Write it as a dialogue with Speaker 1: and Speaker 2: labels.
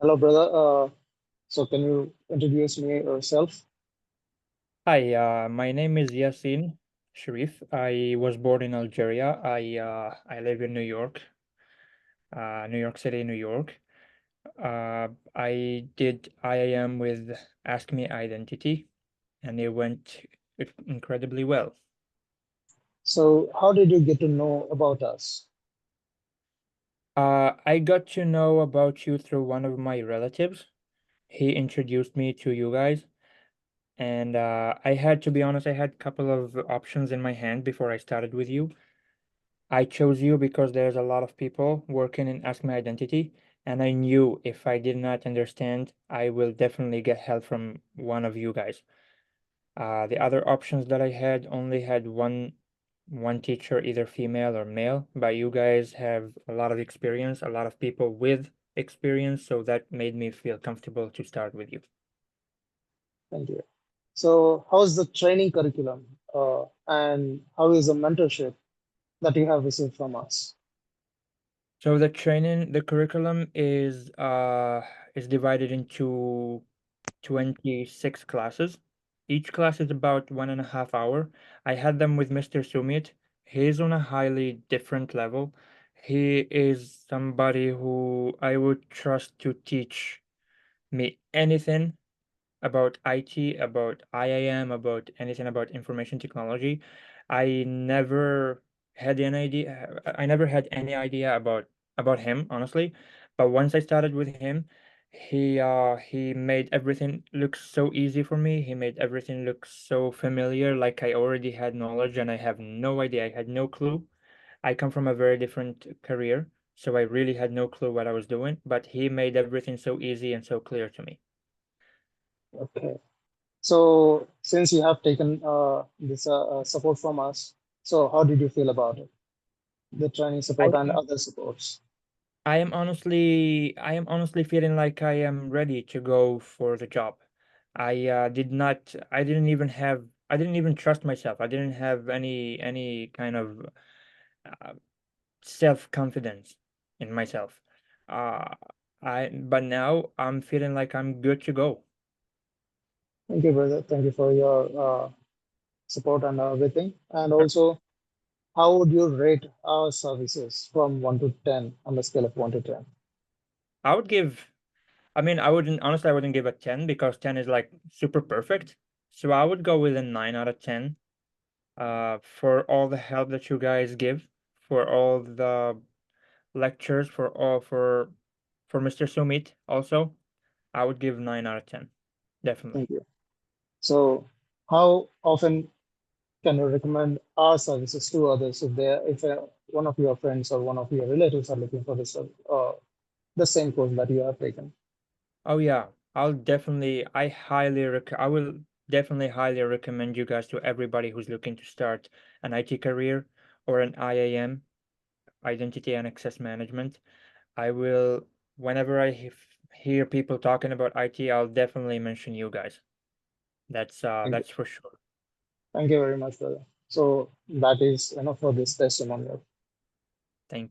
Speaker 1: Hello, brother. So can you introduce me yourself?
Speaker 2: Hi, my name is Yassine Cheref. I was born in Algeria. I live in New York, New York City, New York. I did IAM with AskMeIdentity, and it went incredibly well.
Speaker 1: So how did you get to know about us?
Speaker 2: I got to know about you through one of my relatives. He introduced me to you guys, and I had to be honest, I had a couple of options in my hand before I started with you. I chose you because there's a lot of people working in Ask My Identity, and I knew if I did not understand, I will definitely get help from one of you guys. The other options that I had only had one teacher, either female or male, but you guys have a lot of experience, a lot of people with experience, so that made me feel comfortable to start with you.
Speaker 1: Thank you. So how's the training curriculum, and how is the mentorship that you have received from us?
Speaker 2: So the curriculum is divided into 26 classes. Each class is about 1.5 hours. I had them with Mr. Sumit. He's on a highly different level. He is somebody who I would trust to teach me anything about IT, about IAM, about anything about information technology. I never I never had any idea about him, honestly. But once I started with him, he made everything look so easy for me. He made everything look so familiar, like I already had knowledge and I have no idea. I had no clue. I come from a very different career, so I really had no clue what I was doing, but he made everything so easy and so clear to me.
Speaker 1: Okay. So since you have taken this support from us, so how did you feel about it? The training
Speaker 2: I
Speaker 1: support and other supports.
Speaker 2: I am honestly feeling like I am ready to go for the job. I didn't even trust myself. I didn't have any kind of uh, self-confidence in myself. Uh, but now I'm feeling like I'm good to go.
Speaker 1: Thank you, brother. Thank you for your support and everything. And also, how would you rate our services from 1 to 10 on the scale of 1 to 10?
Speaker 2: I would give, I mean, I wouldn't give a 10 because 10 is like super perfect. So I would go with a 9 out of 10. For all the help that you guys give, for all the lectures, for Mr. Sumit also, I would give 9 out of 10.
Speaker 1: Thank
Speaker 2: Definitely.
Speaker 1: you. So, how often can you recommend our services to others if one of your friends or one of your relatives are looking for the same course that you have taken?
Speaker 2: Oh yeah, I will definitely highly recommend you guys to everybody who's looking to start an IT career or an IAM, Identity and Access Management. I will, whenever hear people talking about IT, I'll definitely mention you guys.
Speaker 1: Thank you.
Speaker 2: That's for sure.
Speaker 1: Thank you very much, brother. So that is enough for this testimonial.
Speaker 2: Thank you.